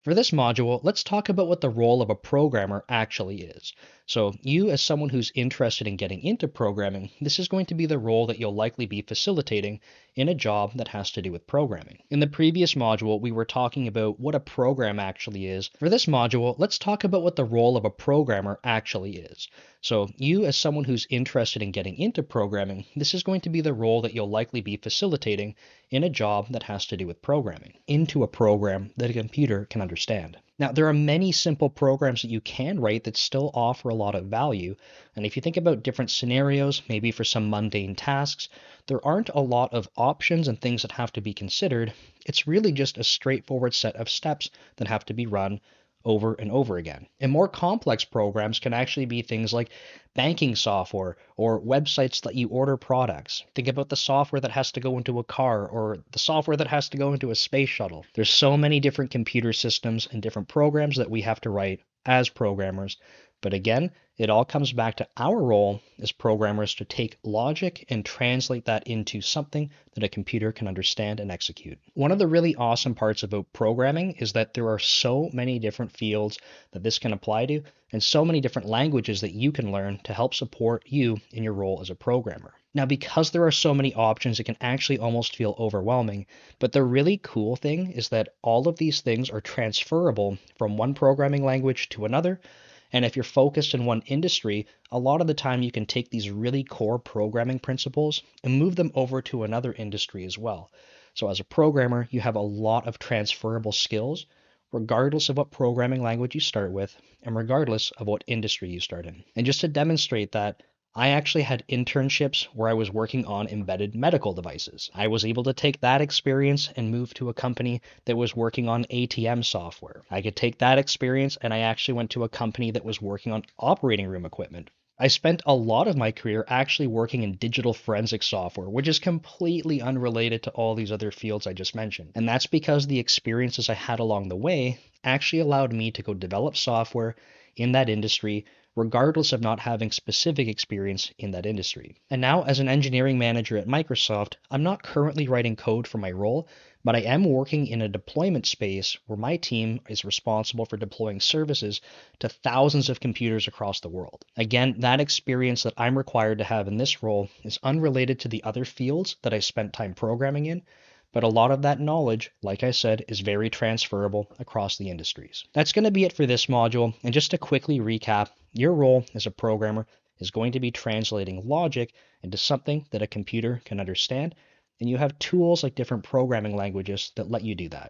For this module, let's talk about what the role of a programmer actually is. So, you, as someone who's interested in getting into programming, this is going to be the role that you'll likely be facilitating in a job that has to do with programming. In the previous module, we were talking about what a program actually is. For this module, let's talk about what the role of a programmer actually is. So, you, as someone who's interested in getting into programming, this is going to be the role that you'll likely be facilitating in a job that has to do with programming, into a program that a computer can understand. Now, there are many simple programs that you can write that still offer a lot of value. And if you think about different scenarios, maybe for some mundane tasks, there aren't a lot of options and things that have to be considered. It's really just a straightforward set of steps that have to be run over and over again. And more complex programs can actually be things like banking software or websites that you order products. Think about the software that has to go into a car or the software that has to go into a space shuttle. There's so many different computer systems and different programs that we have to write as programmers. But again, it all comes back to our role as programmers to take logic and translate that into something that a computer can understand and execute. One of the really awesome parts about programming is that there are so many different fields that this can apply to, and so many different languages that you can learn to help support you in your role as a programmer. Now, because there are so many options, it can actually almost feel overwhelming. But the really cool thing is that all of these things are transferable from one programming language to another. And if you're focused in one industry, a lot of the time you can take these really core programming principles and move them over to another industry as well. So as a programmer, you have a lot of transferable skills, regardless of what programming language you start with, and regardless of what industry you start in. And just to demonstrate that, I actually had internships where I was working on embedded medical devices. I was able to take that experience and move to a company that was working on ATM software. I could take that experience and I actually went to a company that was working on operating room equipment. I spent a lot of my career actually working in digital forensic software, which is completely unrelated to all these other fields I just mentioned. And that's because the experiences I had along the way actually allowed me to go develop software in that industry regardless of not having specific experience in that industry. And now, as an engineering manager at Microsoft, I'm not currently writing code for my role, but I am working in a deployment space where my team is responsible for deploying services to thousands of computers across the world. Again, that experience that I'm required to have in this role is unrelated to the other fields that I spent time programming in, but a lot of that knowledge, like I said, is very transferable across the industries. That's going to be it for this module, and just to quickly recap, your role as a programmer is going to be translating logic into something that a computer can understand, and you have tools like different programming languages that let you do that.